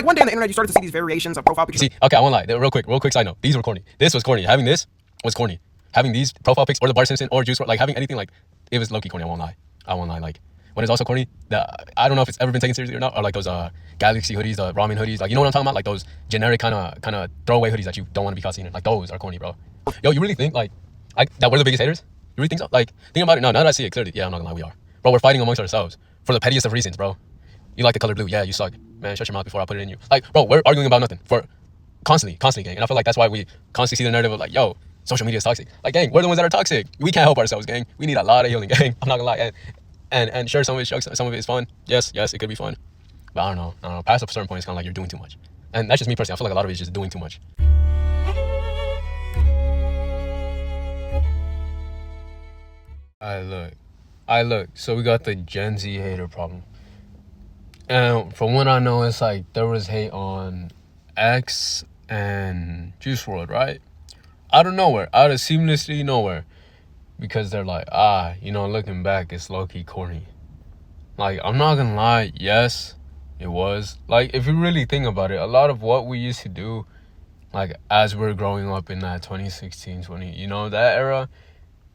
Like one day on the internet, you started to see these variations of profile pictures. See, okay, I won't lie. Real quick side note. These were corny. This was corny. Having this was corny. Having these profile pics or the Bart Simpson or Juice WRLD, like having anything like, it was low-key corny. I won't lie. Like, what is also corny, I don't know if it's ever been taken seriously or not, are like those Galaxy hoodies, the ramen hoodies. Like, you know what I'm talking about? Like those generic kind of throwaway hoodies that you don't want to be caught seeing. Like, those are corny, bro. Yo, you really think like that we're the biggest haters? You really think so? Like, think about it. No, now that I see it clearly, yeah, I'm not gonna lie, we are. Bro, we're fighting amongst ourselves for the pettiest of reasons, bro. You like the color blue? Yeah, you suck. Man, shut your mouth before I put it in you. Like, bro, we're arguing about nothing for constantly, gang. And I feel like that's why we constantly see the narrative of like, yo, social media is toxic. Like, gang, we're the ones that are toxic. We can't help ourselves, gang. We need a lot of healing, gang. I'm not gonna lie. And sure, some of it sucks, some of it is fun. Yes, it could be fun. But I don't know. Past a certain point, it's kind of like you're doing too much. And that's just me personally. I feel like a lot of it is just doing too much. I look. So we got the Gen Z hater problem. And from what I know, it's like there was hate on X and Juice WRLD, right? Out of seamlessly nowhere. Because they're like, looking back, it's low-key corny. Like, I'm not gonna lie, yes, it was. Like, if you really think about it, a lot of what we used to do, like, as we're growing up in that 2016, that era,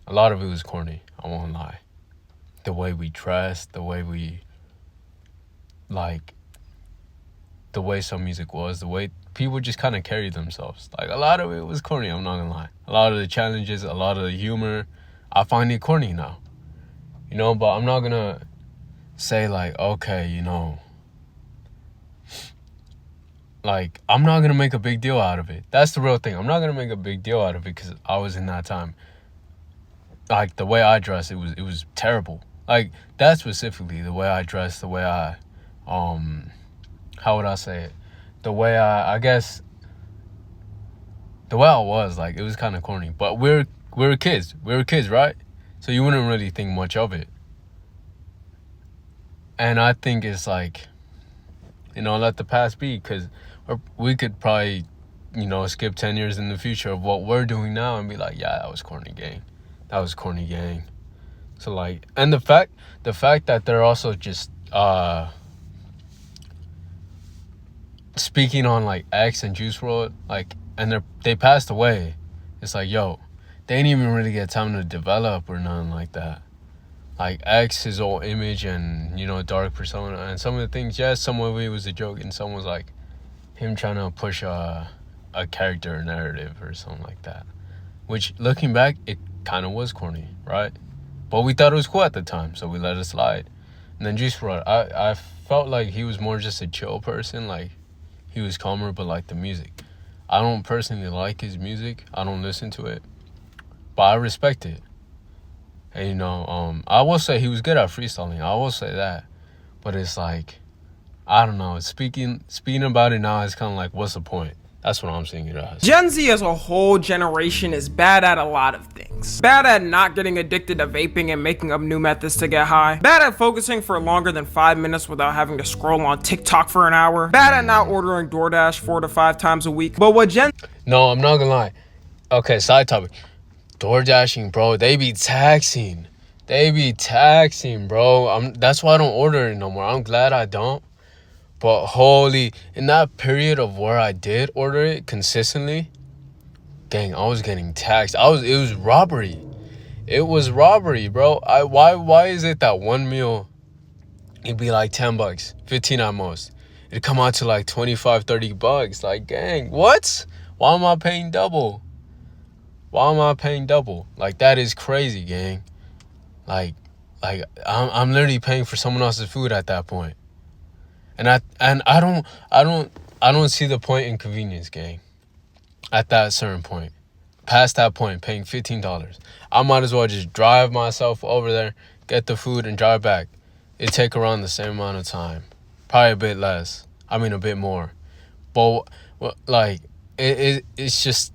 a lot of it was corny, I won't lie. The way we dressed, the way we, like, the way some music was, the way people just kind of carried themselves. Like, a lot of it was corny, I'm not gonna lie. A lot of the challenges, a lot of the humor, I find it corny now. But I'm not gonna say like, okay, like, I'm not gonna make a big deal out of it. That's the real thing. I'm not gonna make a big deal out of it because I was in that time. Like, the way I dressed, it was terrible. Like, that specifically, the way I dressed, the way I, how would I say it? The way I guess, the way I was, like, it was kind of corny. But we were kids, right? So you wouldn't really think much of it. And I think it's like, let the past be, because we could probably, skip 10 years in the future of what we're doing now and be like, yeah, that was corny, gang. So, like, and the fact that they're also just speaking on, like, X and Juice WRLD, like, and they passed away. It's like, yo, they didn't even really get time to develop or nothing like that. Like, X, his old image and, dark persona, and some of the things, yes, some of it was a joke, and some was, like, him trying to push a character narrative or something like that. Which, looking back, it kind of was corny, right? But we thought it was cool at the time, so we let it slide. And then Juice WRLD, I felt like he was more just a chill person, like, he was calmer, but, like, the music. I don't personally like his music. I don't listen to it. But I respect it. And, I will say he was good at freestyling. I will say that. But it's like, I don't know. Speaking about it now, it's kind of like, what's the point? That's what I'm seeing it as. Gen Z as a whole generation is bad at a lot of things. Bad at not getting addicted to vaping and making up new methods to get high. Bad at focusing for longer than 5 minutes without having to scroll on TikTok for an hour. Bad at not ordering DoorDash 4 to 5 times a week. But what No, I'm not gonna lie. Okay, side topic. DoorDashing, bro, they be taxing, bro. That's why I don't order it no more. I'm glad I don't. But holy, in that period of where I did order it consistently, gang, I was getting taxed. It was robbery. It was robbery, bro. Why is it that one meal, it'd be like $10, 15 at most. It'd come out to like $25-30. Like, gang, what? Why am I paying double? Like, that is crazy, gang. Like I'm literally paying for someone else's food at that point. And I don't see the point in convenience, gang. At that certain point. Past that point, paying $15. I might as well just drive myself over there, get the food, and drive back. It'd take around the same amount of time. Probably a bit less. I mean, a bit more. But, like, it's just,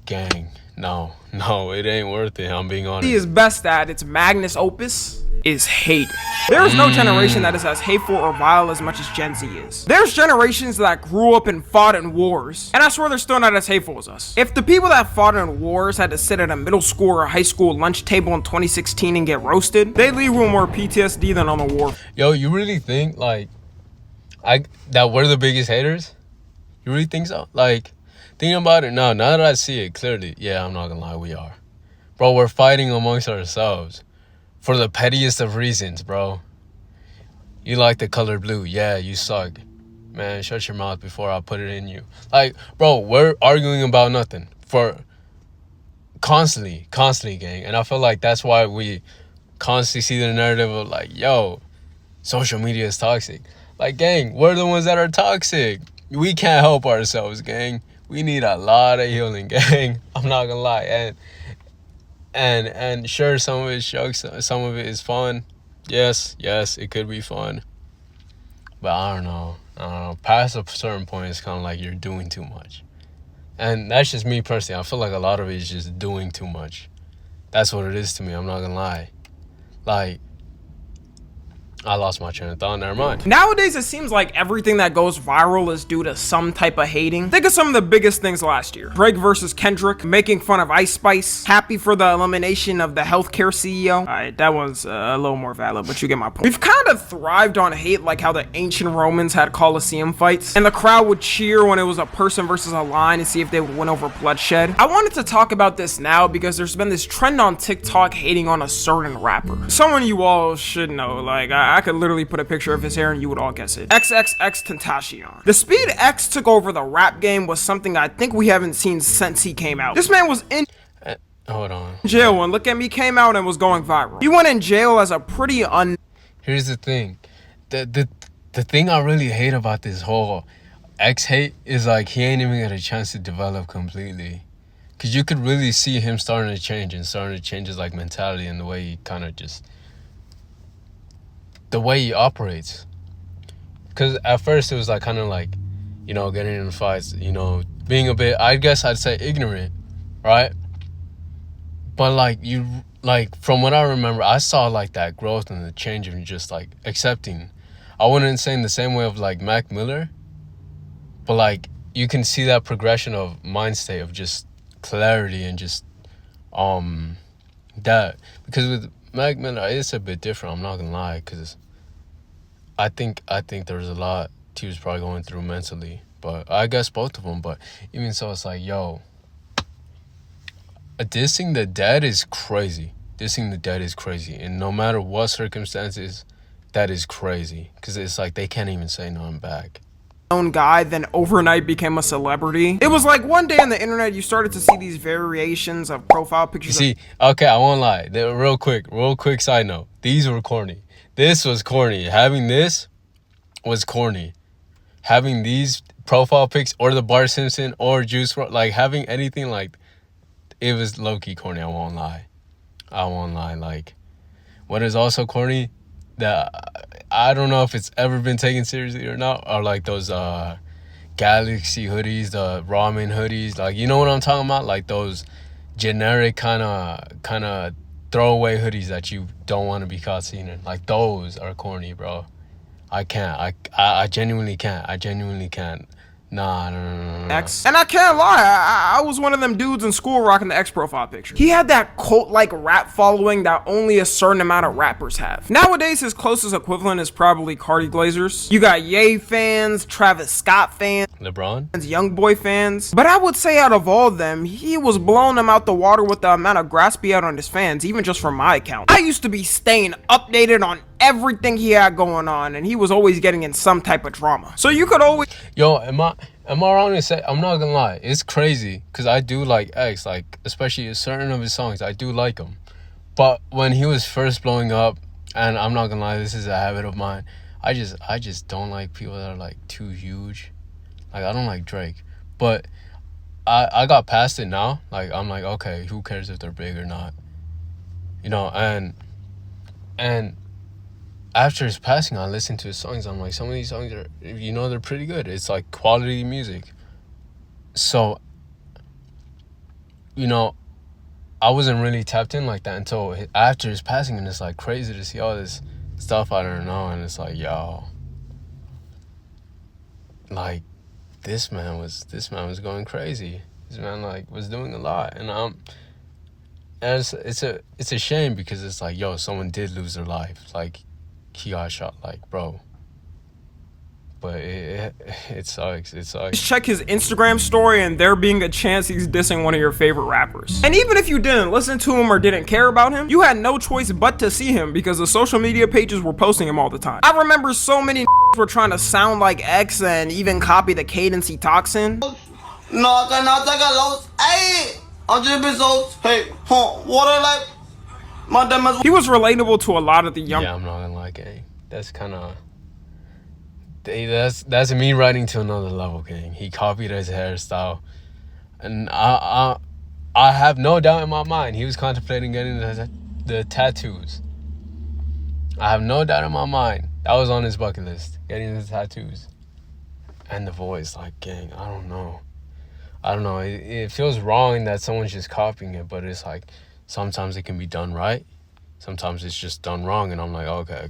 gang, no, it ain't worth it, I'm being honest. He is best at its magnus opus is hate. There is no generation that is as hateful or vile as much as Gen Z is. There's generations that grew up and fought in wars, and I swear they're still not as hateful as us. If the people that fought in wars had to sit at a middle school or high school lunch table in 2016 and get roasted, they'd leave with more PTSD than on the war. Yo, you really think, like, that we're the biggest haters? You really think so? Like, thinking about it now that I see it clearly, yeah, I'm not gonna lie, we are. Bro, we're fighting amongst ourselves for the pettiest of reasons, bro. You like the color blue. Yeah, you suck. Man, shut your mouth before I put it in you. Like, bro, we're arguing about nothing for constantly, gang. And I feel like that's why we constantly see the narrative of like, yo, social media is toxic. Like, gang, we're the ones that are toxic. We can't help ourselves, gang. We need a lot of healing, gang. I'm not gonna lie. And sure, some of it sucks, some of it is fun. Yes, it could be fun. But I don't know. Past a certain point, it's kind of like you're doing too much. And that's just me personally. I feel like a lot of it is just doing too much. That's what it is to me. I'm not gonna lie. Like, I lost my train of thought. Never mind. Nowadays, it seems like everything that goes viral is due to some type of hating. Think of some of the biggest things last year. Drake versus Kendrick, making fun of Ice Spice, happy for the elimination of the healthcare CEO. Alright, that was a little more valid, but you get my point. We've kind of thrived on hate like how the ancient Romans had Colosseum fights, and the crowd would cheer when it was a person versus a lion to see if they would win over bloodshed. I wanted to talk about this now because there's been this trend on TikTok hating on a certain rapper. Someone you all should know, like, I could literally put a picture of his hair and you would all guess it. XXXTentacion. The speed X took over the rap game was something I think we haven't seen since he came out. This man was in Hold on. jail when Look At Me came out and was going viral. He went in jail as a pretty Here's the thing. The thing I really hate about this whole X hate is like he ain't even got a chance to develop completely. Cause you could really see him starting to change his like mentality and the way he kind of just the way he operates. Because at first it was like kind of like, you know, getting in fights, you know, being a bit, I guess I'd say ignorant, right? But like from what I remember, I saw like that growth and the change of just like accepting. I wouldn't say in the same way of like Mac Miller, but like you can see that progression of mind state of just clarity and just that. Because with Mac Miller, it's a bit different, I'm not gonna lie, because I think there was a lot he was probably going through mentally, but I guess both of them. But even so, it's like, yo, dissing the dead is crazy. And no matter what circumstances, that is crazy. Because it's like they can't even say no, I'm back. Known guy, then overnight became a celebrity. It was like one day on the internet you started to see these variations of profile pictures. You see, okay, I won't lie. Real quick side note. These were corny. This was corny. Having this was corny. Having these profile pics or the Bart Simpson or Juice WRLD, like having anything like, it was low-key corny. I won't lie. Like, what is also corny that I don't know if it's ever been taken seriously or not, are like those Galaxy hoodies, the ramen hoodies. Like, you know what I'm talking about? Like those generic kind of throwaway hoodies that you don't want to be caught seeing it. Like, those are corny, bro. I can't. I genuinely can't. Nah. X. And I can't lie, I was one of them dudes in school rocking the X profile picture. He had that cult-like rap following that only a certain amount of rappers have. Nowadays, his closest equivalent is probably Cardi Glazers. You got Ye fans, Travis Scott fans, LeBron, YoungBoy fans. But I would say out of all of them, he was blowing them out the water with the amount of grasp he had on his fans, even just from my account. I used to be staying updated on everything he had going on, and he was always getting in some type of drama. So you could always... Yo, am I wrong to say, I'm not gonna lie, it's crazy, because I do like X, like, especially certain of his songs, I do like him. But when he was first blowing up, and I'm not gonna lie, this is a habit of mine, I just don't like people that are, like, too huge. Like, I don't like Drake. But I got past it now. Like, I'm like, okay, who cares if they're big or not? You know, and after his passing, I listened to his songs. I'm like, some of these songs are, you know, they're pretty good. It's like quality music. So, you know, I wasn't really tapped in like that until after his passing, and it's like crazy to see all this stuff I don't know, and it's like, yo, like this man was going crazy. This man like was doing a lot, and it's a shame, because it's like, yo, someone did lose their life. Like, he got shot. Like, bro, but it sucks. It sucks. Just check his Instagram story and there being a chance he's dissing one of your favorite rappers. And even if you didn't listen to him or didn't care about him, you had no choice but to see him because the social media pages were posting him all the time. I remember so many were trying to sound like X and even copy the cadence he talks in. No, hey, He was relatable to a lot of the young. Yeah, I'm not gonna lie, gang. That's kind of. That's me writing to another level, gang. He copied his hairstyle, and I have no doubt in my mind he was contemplating getting the tattoos. I have no doubt in my mind that was on his bucket list, getting the tattoos. And the voice, like, gang, I don't know. It feels wrong that someone's just copying it, but it's like sometimes it can be done right, sometimes it's just done wrong, and I'm like, okay,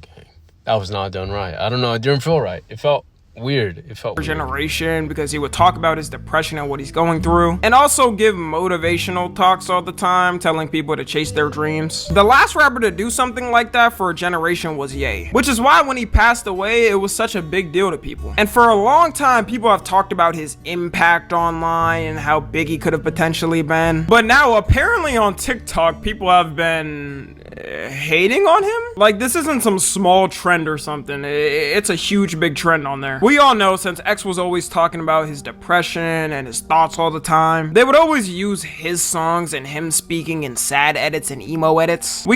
that was not done right. I don't know, it didn't feel right. It felt weird. Generation, because he would talk about his depression and what he's going through, and also give motivational talks all the time, telling people to chase their dreams. The last rapper to do something like that for a generation was Ye, which is why when he passed away, it was such a big deal to people. And for a long time, people have talked about his impact online and how big he could have potentially been. But now, apparently on TikTok, people have been hating on him. Like, this isn't some small trend or something. It's a huge, big trend on there. We all know, since X was always talking about his depression and his thoughts all the time, they would always use his songs and him speaking in sad edits and emo edits.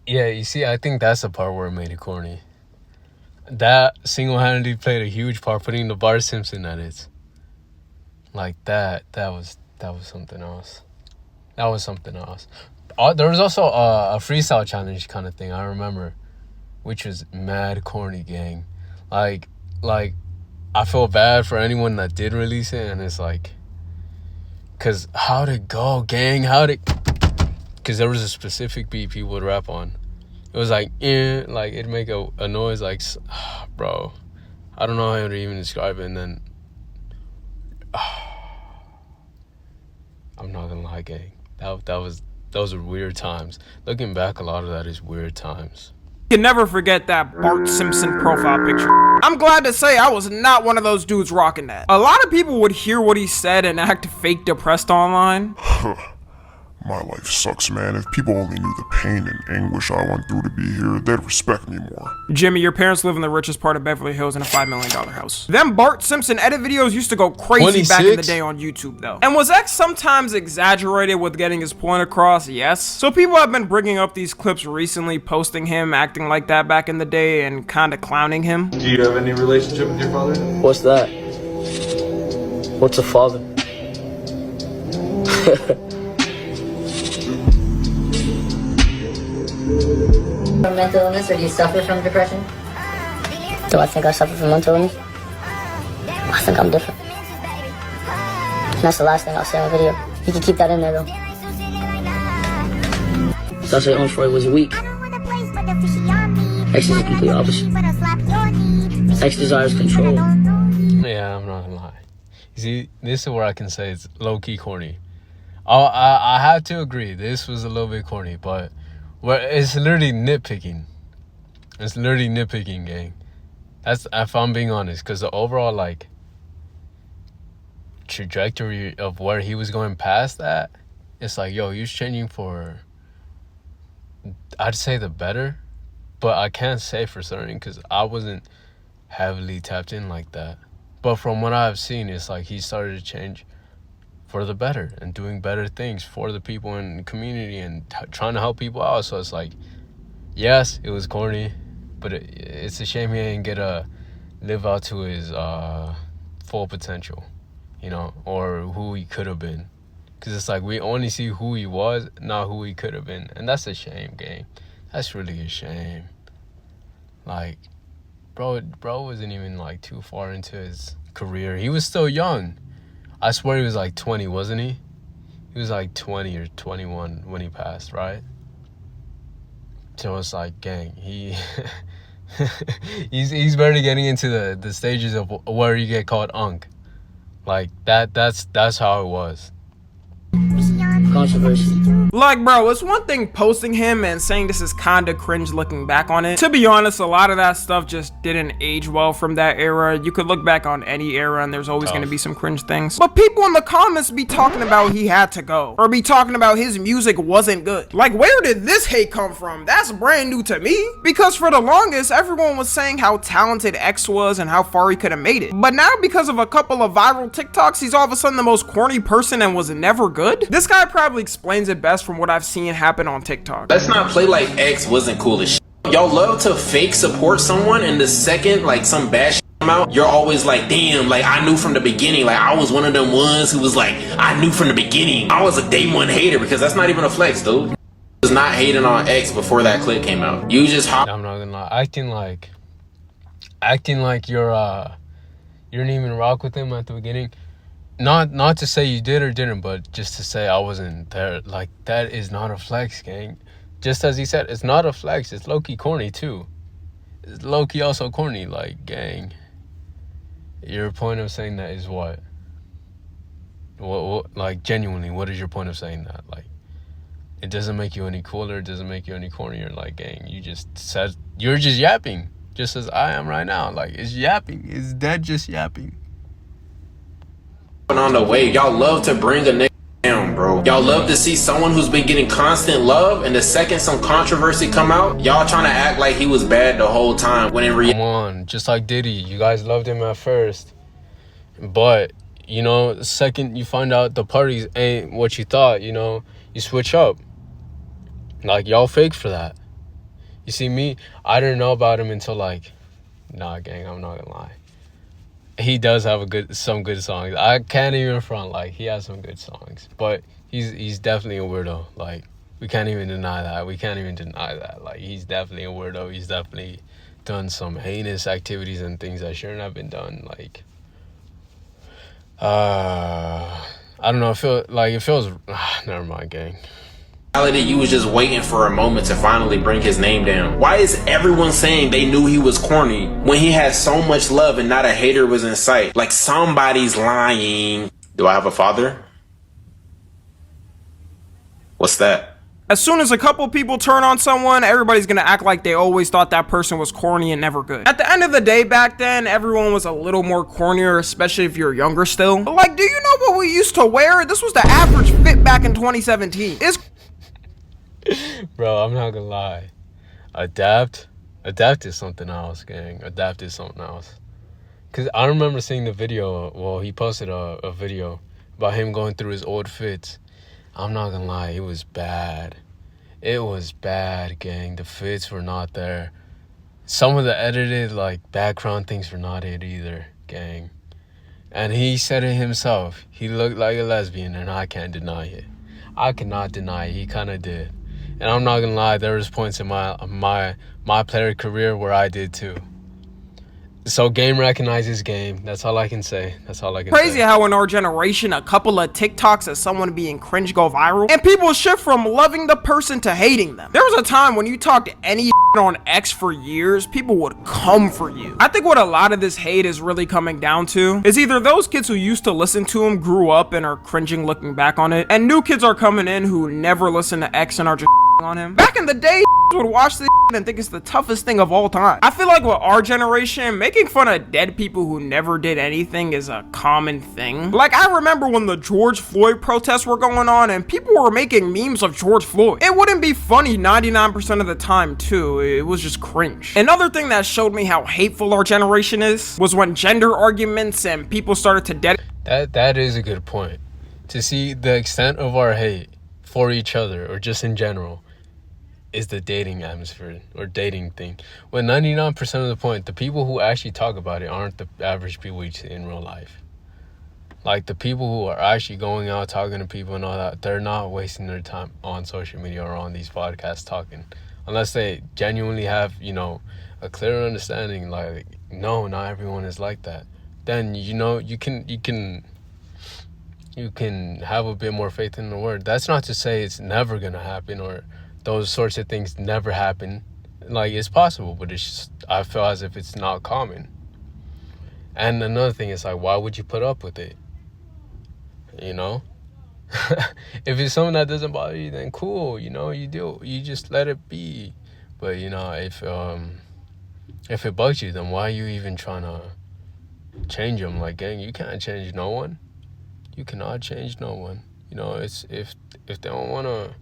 Yeah, you see, I think that's the part where it made it corny. That single-handedly played a huge part, putting the Bart Simpson edits. Like that was something else. That was something else. There was also a freestyle challenge kind of thing, I remember, which was mad corny, gang. Like, I feel bad for anyone that did release it, and it's like, cause how'd it go, gang? Cause there was a specific beat people would rap on. It was like, like it'd make a noise like, bro, I don't know how to even describe it, and then, I'm not gonna lie, gang. Those were weird times. Looking back, a lot of that is weird times. You can never forget that Bart Simpson profile picture. I'm glad to say I was not one of those dudes rocking that. A lot of people would hear what he said and act fake depressed online. My life sucks, man. If people only knew the pain and anguish I went through to be here, they'd respect me more. Jimmy, your parents live in the richest part of Beverly Hills in a $5 million house. Them Bart Simpson edit videos used to go crazy 26? back in the day on YouTube, though. And was X sometimes exaggerated with getting his point across? Yes. So people have been bringing up these clips recently, posting him acting like that back in the day and kind of clowning him. Do you have any relationship with your father? What's that? What's a father? From mental illness, or do you suffer from depression? Do I think I suffer from mental illness? I think I'm different. And that's the last thing I'll say on the video. You can keep that in there though. So I say Onfroy was weak. X is the complete opposite. X desires control. Yeah, I'm not gonna lie. You see, this is where I can say it's low-key corny. I have to agree, this was a little bit corny, but it's literally nitpicking. It's literally nitpicking, gang. That's, if I'm being honest, because the overall, like, trajectory of where he was going past that, it's like, yo, he was changing for, I'd say the better, but I can't say for certain because I wasn't heavily tapped in like that. But from what I've seen, it's like he started to change for the better and doing better things for the people in the community and trying to help people out. So it's like, yes, it was corny, but it's a shame he didn't get to live out to his full potential, you know, or who he could have been. Because it's like we only see who he was, not who he could have been. And that's a shame, gang. That's really a shame. Like, bro wasn't even like too far into his career. He was still young. I swear he was like 20, wasn't he? He was like 20 or 21 when he passed, right? So it's like, gang, he's barely getting into the stages of where you get called Unk. Like that's how it was. controversy. Like, bro, it's one thing posting him and saying this is kinda cringe looking back on it. To be honest, a lot of that stuff just didn't age well from that era. You could look back on any era and there's always gonna be some cringe things. But people in the comments be talking about he had to go, or be talking about his music wasn't good. Like, where did this hate come from? That's brand new to me. Because for the longest, everyone was saying how talented X was and how far he could have made it. But now, because of a couple of viral TikToks, he's all of a sudden the most corny person and was never good? This guy probably explains it best from what I've seen happen on TikTok. Let's not play like X wasn't cool as shit. Y'all love to fake support someone, and the second like some bad shit come out, you're always like, damn, like I knew from the beginning. Like I was one of them ones who was like, I knew from the beginning. I was a day one hater, because that's not even a flex, dude. Was not hating on X before that clip came out. You just I'm not gonna lie, acting like you didn't even rock with him at the beginning. Not to say you did or didn't, but just to say I wasn't there. Like, that is not a flex, gang. Just as he said, it's not a flex. It's low-key corny, too. It's low-key also corny. Like, gang, your point of saying that is what? What? Like, genuinely, what is your point of saying that? Like, it doesn't make you any cooler. It doesn't make you any cornier. Like, gang, you just said, you're just yapping. Just as I am right now. Like, it's yapping. It's dead just yapping. on the way. Y'all love to bring a nigga down, bro. Y'all love to see someone who's been getting constant love, and the second some controversy come out, y'all trying to act like he was bad the whole time, when in reality, come on, just like Diddy, you guys loved him at first, but you know, the second you find out the parties ain't what you thought, you know, you switch up. Like, y'all fake for that. You see, me, I didn't know about him until like, nah, gang, I'm not gonna lie. He does have some good songs. I can't even front, like, he has some good songs. But he's definitely a weirdo. Like, we can't even deny that. Like, he's definitely a weirdo. He's definitely done some heinous activities and things that shouldn't have been done. Like, I don't know, it feels never mind, gang. you was just waiting for a moment to finally bring his name down. Why is everyone saying they knew he was corny when he had so much love and not a hater was in sight? Like, somebody's lying. Do I have a father? What's that? As soon as a couple people turn on someone, everybody's gonna act like they always thought that person was corny and never good. At the end of the day, back then, everyone was a little more cornier, especially if you're younger still. Like, do you know what we used to wear? This was the average fit back in 2017. It's Bro, I'm not gonna lie. Adapt is something else, gang. Adapt is something else. Cause I remember seeing the video. Well, he posted a video about him going through his old fits. I'm not gonna lie, it was bad. It was bad, gang. The fits were not there. Some of the edited, like, background things were not it either, gang. And he said it himself. He looked like a lesbian, and I can't deny it. I cannot deny it. He kind of did. And I'm not gonna lie, there was points in my player career where I did too. So game recognizes game. That's all I can say. crazy how in our generation, a couple of TikToks of someone being cringe go viral, and people shift from loving the person to hating them. There was a time when you talked to any on X for years, people would come for you. I think what a lot of this hate is really coming down to is either those kids who used to listen to him grew up and are cringing looking back on it, and new kids are coming in who never listen to X and are just on him. Back in the day, would watch this and think it's the toughest thing of all time. I feel like with our generation, making fun of dead people who never did anything is a common thing. Like, I remember when the George Floyd protests were going on and people were making memes of George Floyd. It wouldn't be funny 99% of the time too. It was just cringe. Another thing that showed me how hateful our generation is was when gender arguments and people started to That is a good point. To see the extent of our hate for each other or just in general is the dating atmosphere or dating thing. When 99% of the point, the people who actually talk about it aren't the average people we see in real life. Like, the people who are actually going out talking to people and all that, they're not wasting their time on social media or on these podcasts talking. Unless they genuinely have, you know, a clear understanding, like, no, not everyone is like that. Then, you know, you can have a bit more faith in the word. That's not to say it's never gonna happen or those sorts of things never happen. Like, it's possible, but it's just, I feel as if it's not common. And another thing is, like, why would you put up with it? You know? If it's something that doesn't bother you, then cool, you know, you just let it be. But you know, if it bugs you, then why are you even trying to change them? Like, gang, you can't change no one. You cannot change no one. You know, it's if they don't want to,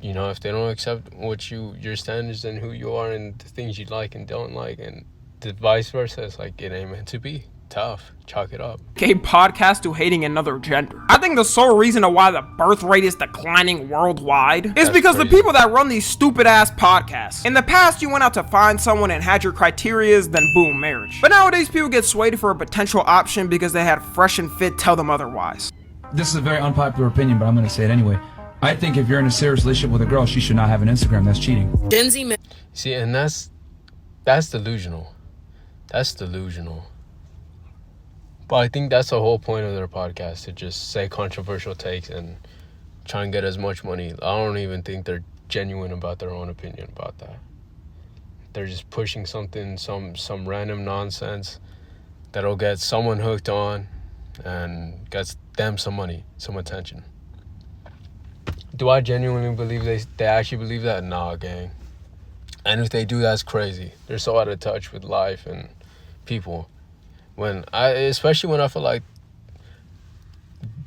you know, if they don't accept your standards and who you are and the things you like and don't like, and the vice versa, it's like, it ain't meant to be. Tough. Chalk it up. Gay podcast to hating another gender. I think the sole reason of why the birth rate is declining worldwide is because the people that run these stupid ass podcasts. In the past, you went out to find someone and had your criterias, then boom, marriage. But nowadays, people get swayed for a potential option because they had Fresh and Fit tell them otherwise. This is a very unpopular opinion, but I'm going to say it anyway. I think if you're in a serious relationship with a girl, she should not have an Instagram. That's cheating. Gen Z men. See, and that's delusional. That's delusional. But I think that's the whole point of their podcast, to just say controversial takes and try and get as much money. I don't even think they're genuine about their own opinion about that. They're just pushing something, some random nonsense that'll get someone hooked on and gets them some money, some attention. Do I genuinely believe they actually believe that? Nah, gang. And if they do, that's crazy. They're so out of touch with life and people. Especially when I feel like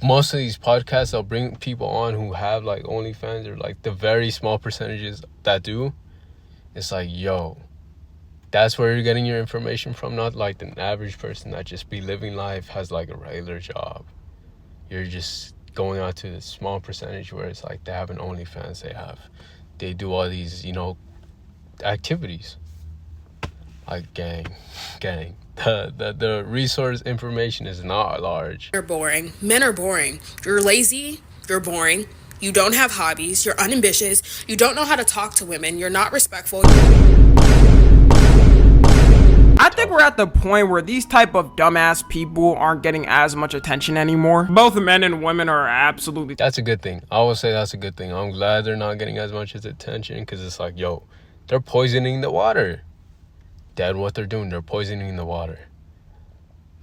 most of these podcasts, they'll bring people on who have like OnlyFans, or like the very small percentages that do. It's like, yo, that's where you're getting your information from, not like the average person that just be living life, has like a regular job. You're just going out to the small percentage where it's like they have an OnlyFans, they do all these, you know, activities. Like, gang. The resource information is not large. You're boring. Men are boring. You're lazy. You're boring. You don't have hobbies. You're unambitious. You don't know how to talk to women. You're not respectful. I think we're at the point where these type of dumbass people aren't getting as much attention anymore. Both men and women are absolutely... That's a good thing. I will say that's a good thing. I'm glad they're not getting as much attention, because it's like, yo, they're poisoning the water. Dad, what they're doing, they're poisoning the water.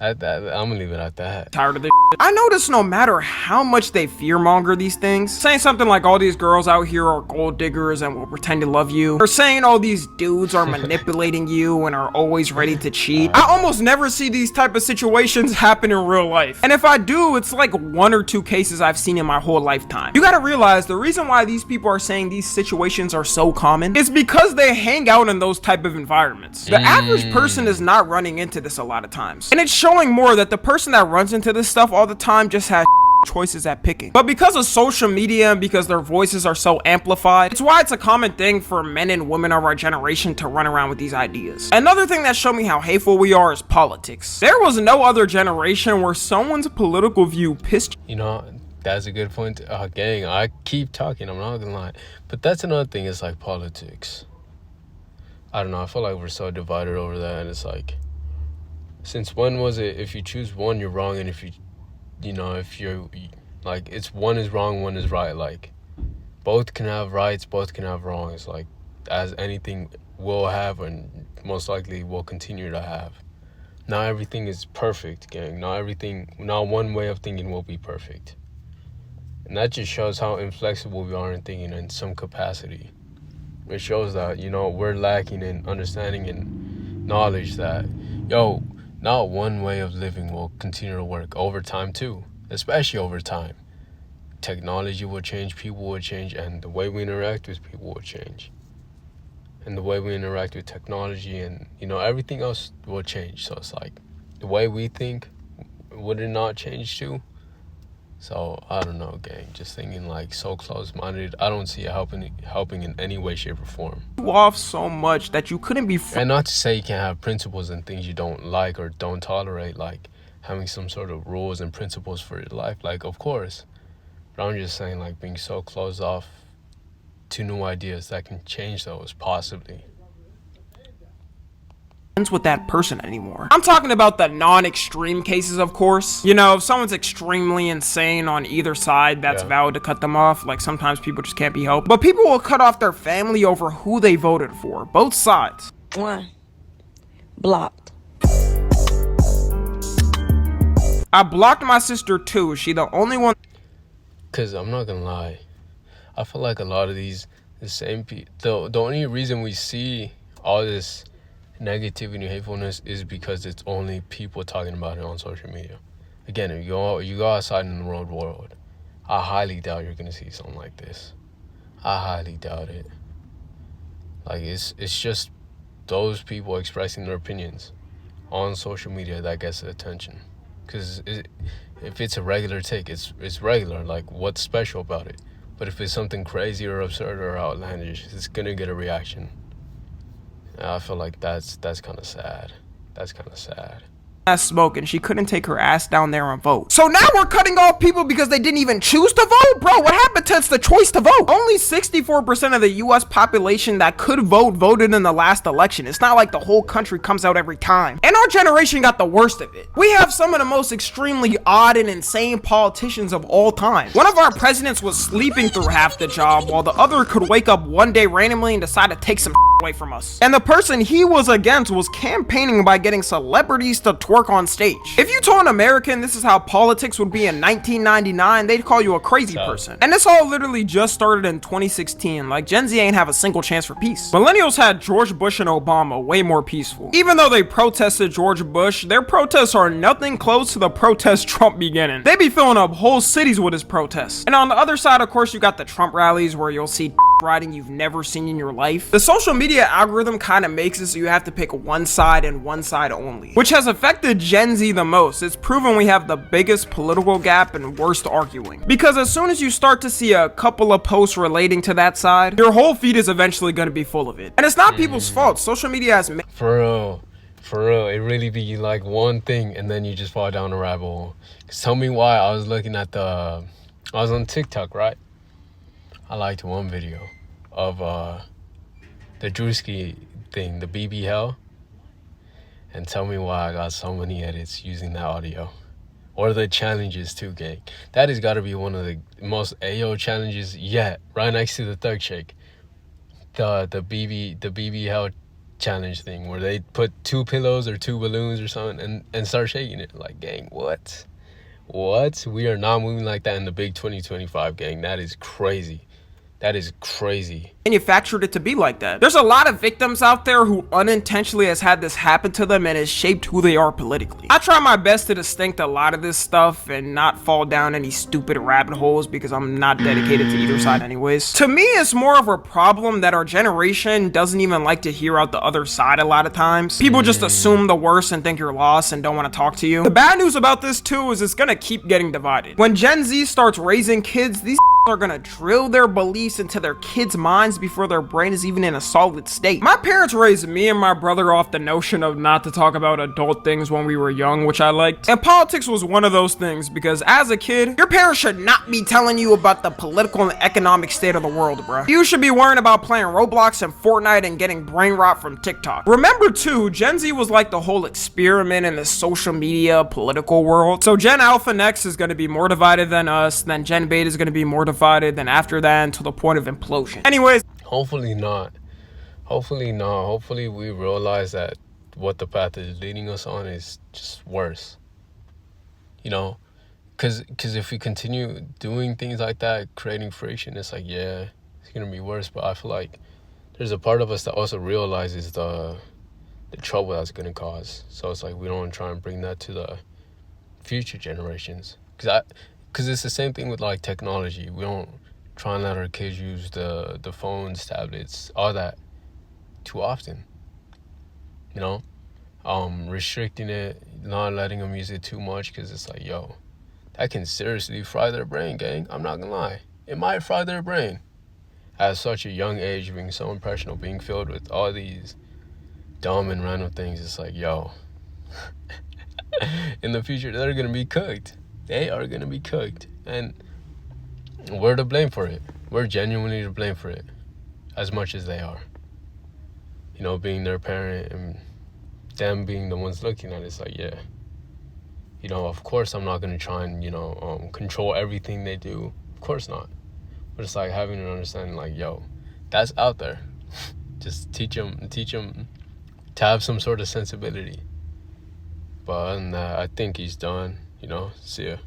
I'm gonna leave it at that. Tired of this shit. I notice no matter how much they fearmonger these things, saying something like all these girls out here are gold diggers and will pretend to love you, or saying all these dudes are manipulating you and are always ready to cheat, I almost never see these type of situations happen in real life. And if I do, it's like 1 or 2 cases I've seen in my whole lifetime. You gotta realize the reason why these people are saying these situations are so common is because they hang out in those type of environments. The average person is not running into this a lot of times. And it's showing more that the person that runs into this stuff all the time just has choices at picking. But because of social media and because their voices are so amplified, it's why it's a common thing for men and women of our generation to run around with these ideas. Another thing that showed me how hateful we are is politics. There was no other generation where someone's political view pissed. You know, that's a good point. Gang, I keep talking, I'm not gonna lie. But that's another thing, is like politics. I don't know, I feel like we're so divided over that, and it's like, since when was it, if you choose one, you're wrong, and if you're like, it's one is wrong, one is right. Like, both can have rights, both can have wrongs, like, as anything will have and most likely will continue to have. Not everything is perfect, gang. Not one way of thinking will be perfect. And that just shows how inflexible we are in thinking in some capacity. It shows that, you know, we're lacking in understanding and knowledge that, yo, not one way of living will continue to work over time too, especially over time. Technology will change, people will change, and the way we interact with people will change. And the way we interact with technology and, you know, everything else will change. So it's like, the way we think, would it not change too? So, I don't know, gang. Just thinking like so close-minded, I don't see it helping in any way, shape, or form. Off so much that you couldn't be and not to say you can't have principles and things you don't like or don't tolerate, like having some sort of rules and principles for your life, like, of course. But I'm just saying, like, being so closed off to new ideas that can change those, possibly. With that person anymore. I'm talking about the non-extreme cases, of course. You know, if someone's extremely insane on either side, that's valid to cut them off. Like, sometimes people just can't be helped. But people will cut off their family over who they voted for. Both sides. 1. Blocked. I blocked my sister too. She the only one. Because I'm not gonna lie, I feel like a lot of the same people, the only reason we see all this negativity and hatefulness is because it's only people talking about it on social media. Again, if you go outside in the real world, I highly doubt you're gonna see something like this. I highly doubt it. Like, it's just those people expressing their opinions on social media that gets the attention. Because if it's a regular take, it's regular. Like, what's special about it? But if it's something crazy or absurd or outlandish, it's gonna get a reaction. And I feel like that's kind of sad. That's kind of sad. Ass smoking, she couldn't take her ass down there and vote. So now we're cutting off people because they didn't even choose to vote? Bro, what happened to it's the choice to vote? Only 64% of the US population that could vote voted in the last election. It's not like the whole country comes out every time. And our generation got the worst of it. We have some of the most extremely odd and insane politicians of all time. One of our presidents was sleeping through half the job, while the other could wake up one day randomly and decide to take some away from us. And the person he was against was campaigning by getting celebrities to twerk on stage. If you told an American this is how politics would be in 1999, they'd call you a crazy person. And this all literally just started in 2016. Like, Gen Z ain't have a single chance for peace. Millennials had George Bush and Obama way more peaceful. Even though they protested George Bush, their protests are nothing close to the protests Trump beginning. They be filling up whole cities with his protests. And on the other side, of course, you got the Trump rallies where you'll see riding you've never seen in your life. The social media algorithm kind of makes it so you have to pick one side and one side only, which has affected Gen Z the most. It's proven we have the biggest political gap and worst arguing, because as soon as you start to see a couple of posts relating to that side, your whole feed is eventually going to be full of it. And it's not people's fault. Social media has for real, it really be like one thing and then you just fall down a rabbit hole. Cause tell me why. I was looking at I was on TikTok, right? I liked one video of the Drewski thing, the BB Hell, and tell me why I got so many edits using that audio. Or the challenges too, gang. That has got to be one of the most AO challenges yet, right next to the thug shake. The BB Hell challenge thing, where they put 2 pillows or 2 balloons or something and start shaking it. Like, gang, what? We are not moving like that in the big 2025, gang. That is crazy. That is crazy. Manufactured it to be like that. There's a lot of victims out there who unintentionally has had this happen to them and has shaped who they are politically. I try my best to distinct a lot of this stuff and not fall down any stupid rabbit holes because I'm not dedicated to either side anyways. To me, it's more of a problem that our generation doesn't even like to hear out the other side a lot of times. People just assume the worst and think you're lost and don't want to talk to you. The bad news about this too is it's gonna keep getting divided. When Gen Z starts raising kids, these are gonna drill their beliefs into their kids' minds before their brain is even in a solid state. My parents raised me and my brother off the notion of not to talk about adult things when we were young, which I liked. And politics was one of those things, because as a kid, your parents should not be telling you about the political and economic state of the world, bruh. You should be worrying about playing Roblox and Fortnite and getting brain rot from TikTok. Remember too, Gen Z was like the whole experiment in the social media political world. So Gen Alpha next is gonna be more divided than us, then Gen Beta is gonna be more divided, then after that until the point of implosion. Anyways, hopefully not. Hopefully we realize that what the path is leading us on is just worse. You know, because if we continue doing things like that, creating friction, it's like, yeah, it's gonna be worse. But I feel like there's a part of us that also realizes the trouble that's gonna cause. So it's like we don't try and bring that to the future generations. Because it's the same thing with like technology. We don't try and let our kids use the phones, tablets, all that too often. You know, restricting it, not letting them use it too much, because it's like, yo, that can seriously fry their brain, gang. I'm not gonna lie, it might fry their brain at such a young age, being so impressionable, being filled with all these dumb and random things. It's like, yo, in the future they're gonna be cooked. They are gonna be cooked, and we're to blame for it. We're genuinely to blame for it, as much as they are. You know, being their parent and them being the ones looking at it. It's like, yeah, you know, of course I'm not gonna try and, you know, control everything they do. Of course not. But it's like having an understanding, like, yo, that's out there. Just teach them to have some sort of sensibility. But other than that, I think he's done. You know, see ya.